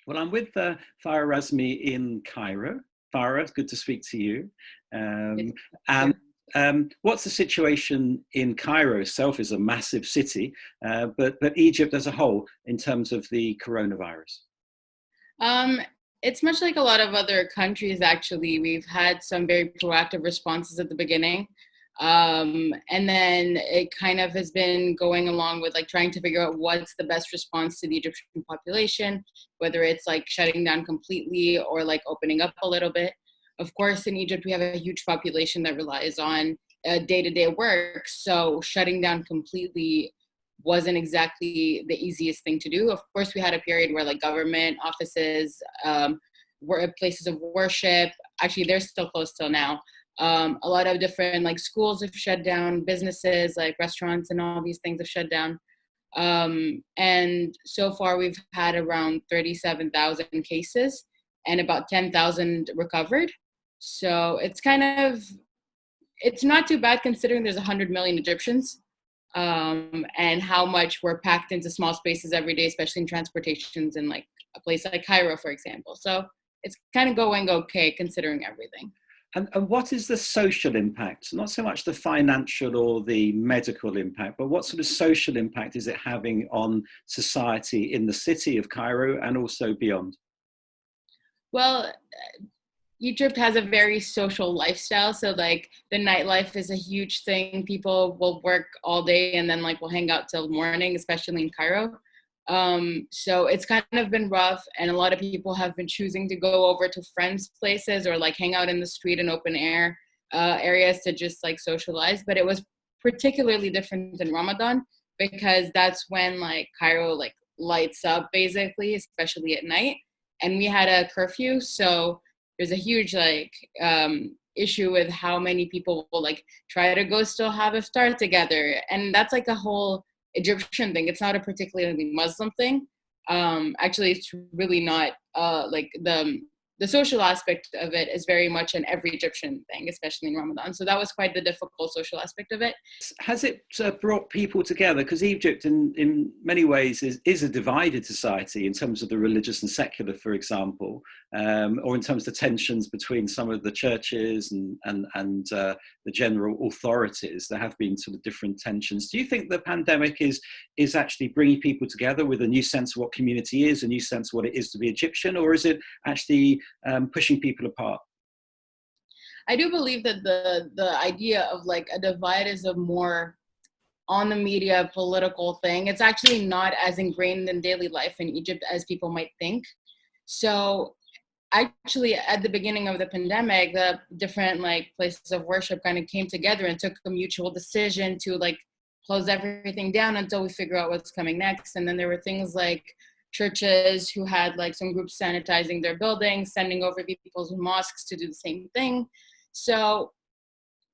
Well, I'm with Farah Rasmi in Cairo. Farah, it's good to speak to you. It's Um, here. and what's the situation in Cairo itself? Is a massive city, but Egypt as a whole in terms of the coronavirus. Um, it's much like a lot of other countries, actually. We've had some very proactive responses at the beginning. And then it kind of has been going along with like trying to figure out what's the best response to the Egyptian population, whether it's like shutting down completely or like opening up a little bit. Of course, in Egypt, we have a huge population that relies on day-to-day work. So shutting down completely wasn't exactly the easiest thing to do. Of course, we had a period where like government offices, were places of worship. Actually, they're still closed till now. A lot of different like schools have shut down, businesses like restaurants and all these things have shut down. And so far, we've had around 37,000 cases and about 10,000 recovered. So it's not too bad considering there's 100 million Egyptians, and how much we're packed into small spaces every day, especially in transportations in like a place like Cairo, for example. So it's kind of going okay considering everything. And what is the social impact? Not so much the financial or the medical impact, but what sort of social impact is it having on society in the city of Cairo and also beyond? Well, Egypt has a very social lifestyle. So like the nightlife is a huge thing. People will work all day and then like will hang out till morning, especially in Cairo. So it's kind of been rough, and a lot of people have been choosing to go over to friends' places or like hang out in the street and open air areas to just like socialize. But it was particularly different in Ramadan because that's when like Cairo like lights up basically, especially at night. And we had a curfew, so there's a huge like issue with how many people will like try to go still have iftar together, and that's like a whole Egyptian thing. It's not a particularly Muslim thing. Actually, it's really not. Like the social aspect of it is very much an every Egyptian thing, especially in Ramadan. So that was quite the difficult social aspect of it. Has it brought people together? Because Egypt, in many ways, is a divided society in terms of the religious and secular, for example, or in terms of the tensions between some of the churches and the general authorities. There have been sort of different tensions. Do you think the pandemic is actually bringing people together with a new sense of what community is, a new sense of what it is to be Egyptian, or is it actually pushing people apart? I do believe that the idea of like a divide is a more on the media political thing. It's actually not as ingrained in daily life in Egypt as people might think. So actually at the beginning of the pandemic, the different like places of worship kind of came together and took a mutual decision to like close everything down until we figure out what's coming next. And then there were things like churches who had like some groups sanitizing their buildings, sending over people's mosques to do the same thing. So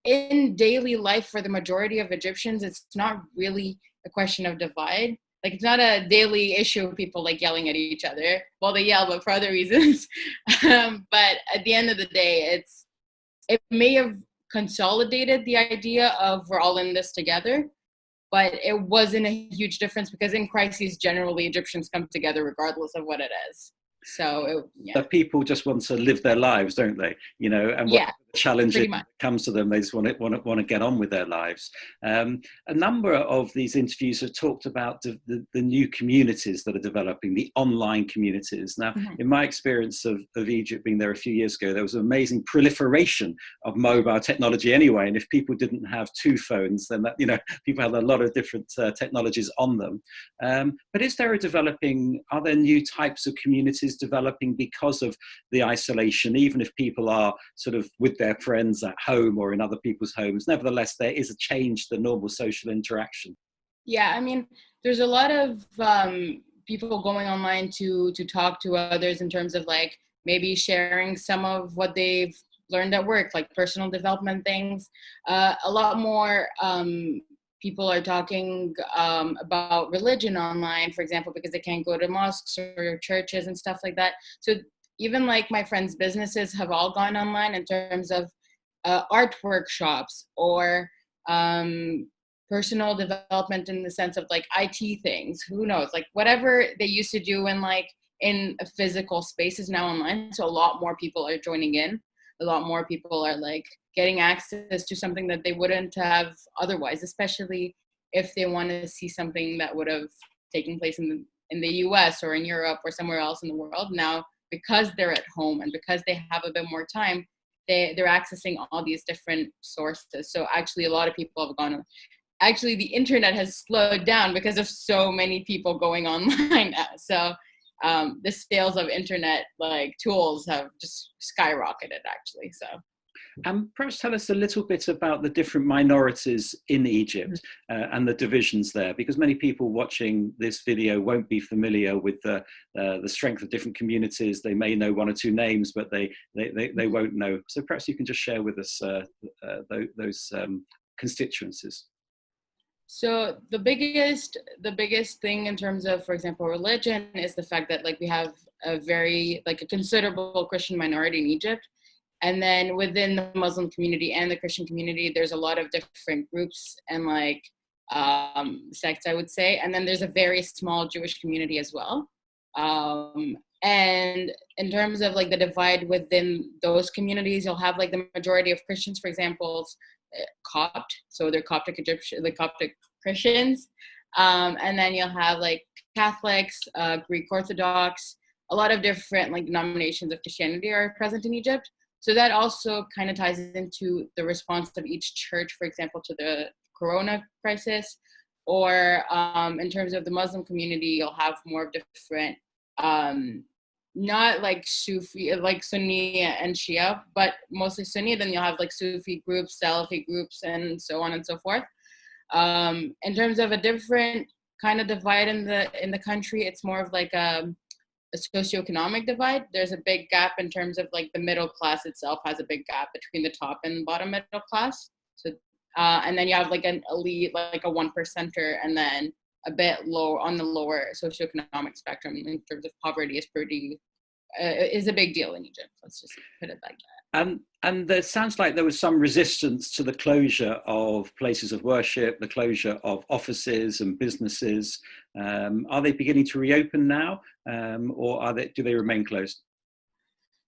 in daily life for the majority of Egyptians, it's not really a question of divide. Like it's not a daily issue of people like yelling at each other. Well, they yell, but for other reasons. But at the end of the day, it may have consolidated the idea of we're all in this together, but it wasn't a huge difference because in crises, generally Egyptians come together regardless of what it is. So yeah, That people just want to live their lives, don't they? And yeah, whatever challenges pretty much. comes to them, they just want to get on with their lives. A number of these interviews have talked about the new communities that are developing, the online communities. Now, Mhm. in my experience of Egypt being there a few years ago, there was an amazing proliferation of mobile technology anyway. And if people didn't have two phones, then people had a lot of different technologies on them. But are there new types of communities developing because of the isolation, even if people are sort of with their friends at home or in other people's homes? Nevertheless, there is a change to the normal social interaction. Yeah, I mean, there's a lot of people going online to talk to others in terms of like maybe sharing some of what they've learned at work, like personal development things. A lot more people are talking about religion online, for example, because they can't go to mosques or churches and stuff like that. So even like my friends' businesses have all gone online in terms of art workshops or um, personal development in the sense of like IT things. Who knows? Like whatever they used to do in like in physical spaces now online. So a lot more people are joining in. A lot more people are like getting access to something that they wouldn't have otherwise, especially if they want to see something that would have taken place in the US or in Europe or somewhere else in the world. Now, because they're at home and because they have a bit more time, they're accessing all these different sources. So actually a lot of people have gone, actually the internet has slowed down because of so many people going online now. So the sales of internet like tools have just skyrocketed actually. So perhaps tell us a little bit about the different minorities in Egypt and the divisions there, because many people watching this video won't be familiar with the strength of different communities. They may know one or two names, but they won't know. So perhaps you can just share with us those constituencies. So the biggest thing in terms of, for example, religion is the fact that like we have a considerable Christian minority in Egypt. And then within the Muslim community and the Christian community, there's a lot of different groups and like sects, I would say. And then there's a very small Jewish community as well. And in terms of like the divide within those communities, you'll have like the majority of Christians, for example, Copt, so they're Coptic Egyptian, the Coptic Christians. And then you'll have like Catholics, Greek Orthodox, a lot of different like denominations of Christianity are present in Egypt. So that also kind of ties into the response of each church, for example, to the Corona crisis, or in terms of the Muslim community, you'll have more of different, not like Sufi, like Sunni and Shia, but mostly Sunni. Then you'll have like Sufi groups, Salafi groups, and so on and so forth. In terms of a different kind of divide in the country, it's more of like a socioeconomic divide. There's a big gap in terms of like the middle class itself has a big gap between the top and bottom middle class. So, and then you have like an elite, like a 1%er, and then a bit low on the lower socioeconomic spectrum in terms of poverty is a big deal in Egypt. Let's just put it like that. And there sounds like there was some resistance to the closure of places of worship, the closure of offices and businesses. Are they beginning to reopen now, or do they remain closed?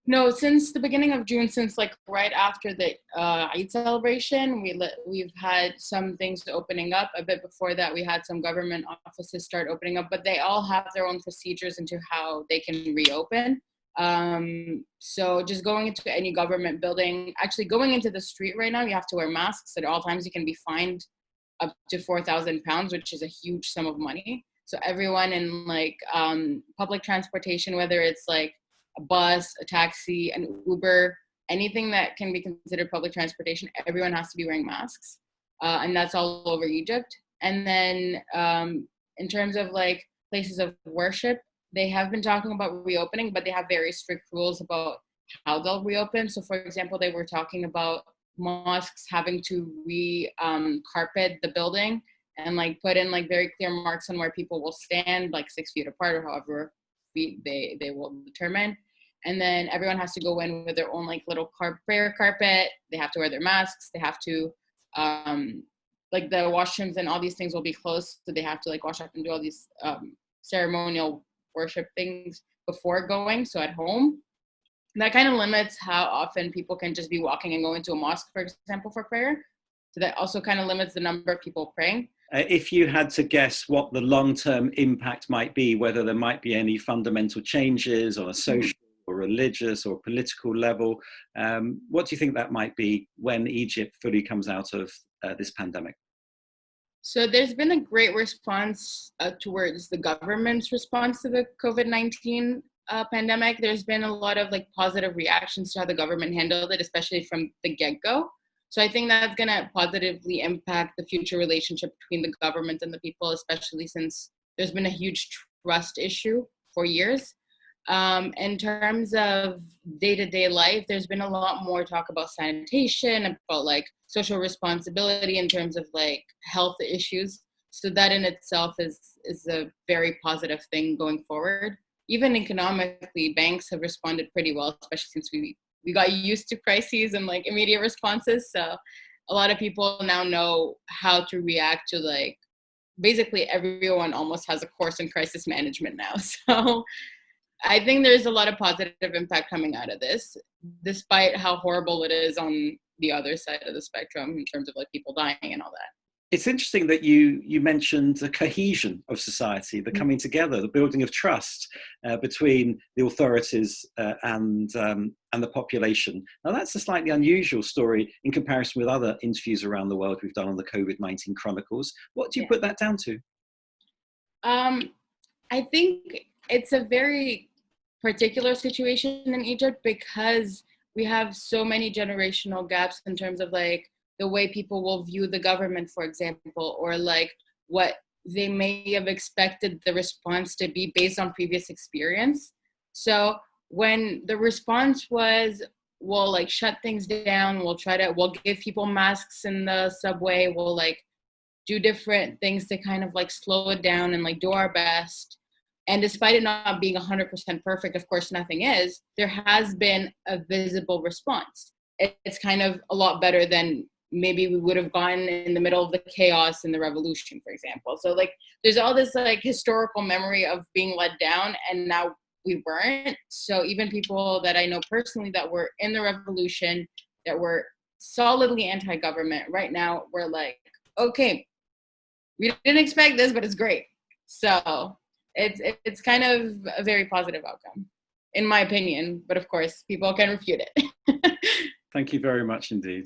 No, since the beginning of June, since like right after the Eid celebration, we've had some things opening up. A bit before that, we had some government offices start opening up, but they all have their own procedures into how they can reopen. So just going into any government building, actually going into the street right now, you have to wear masks at all times. You can be fined up to £4,000, which is a huge sum of money. So everyone in like public transportation, whether it's like a bus, a taxi, an Uber, anything that can be considered public transportation, everyone has to be wearing masks. And that's all over Egypt. And then in terms of like places of worship, they have been talking about reopening, but they have very strict rules about how they'll reopen. So for example, they were talking about mosques having to carpet the building and like put in like very clear marks on where people will stand, like 6 feet apart or however feet they will determine. And then everyone has to go in with their own like little prayer carpet. They have to wear their masks. They have to like the washrooms and all these things will be closed, so they have to like wash up and do all these ceremonial worship things before going. So at home, that kind of limits how often people can just be walking and going to a mosque, for example, for prayer. So that also kind of limits the number of people praying. If you had to guess what the long-term impact might be, whether there might be any fundamental changes on a social or religious or political level, what do you think that might be when Egypt fully comes out of this pandemic? So there's been a great response towards the government's response to the COVID-19 pandemic. There's been a lot of like positive reactions to how the government handled it, especially from the get-go. So I think that's going to positively impact the future relationship between the government and the people, especially since there's been a huge trust issue for years. In terms of day-to-day life, there's been a lot more talk about sanitation, about like social responsibility in terms of like health issues. So that in itself is a very positive thing going forward. Even economically, banks have responded pretty well, especially since we got used to crises and like immediate responses. So a lot of people now know how to react to like, basically everyone almost has a course in crisis management now. So I think there's a lot of positive impact coming out of this, despite how horrible it is on the other side of the spectrum in terms of like people dying and all that. It's interesting that you mentioned the cohesion of society, the coming together, the building of trust between the authorities and the population. Now, that's a slightly unusual story in comparison with other interviews around the world we've done on the COVID-19 Chronicles. What do you put that down to? I think it's a very particular situation in Egypt because we have so many generational gaps in terms of like the way people will view the government, for example, or like what they may have expected the response to be based on previous experience. So when the response was, we'll like shut things down, we'll give people masks in the subway, we'll like do different things to kind of like slow it down and like do our best. And despite it not being 100% perfect, of course, nothing is, there has been a visible response. It's kind of a lot better than maybe we would have gone in the middle of the chaos in the revolution, for example. So like, there's all this like historical memory of being let down, and now we weren't. So even people that I know personally that were in the revolution, that were solidly anti-government, right now we're like, okay, we didn't expect this, but it's great. So it's kind of a very positive outcome, in my opinion. But of course, people can refute it. Thank you very much indeed.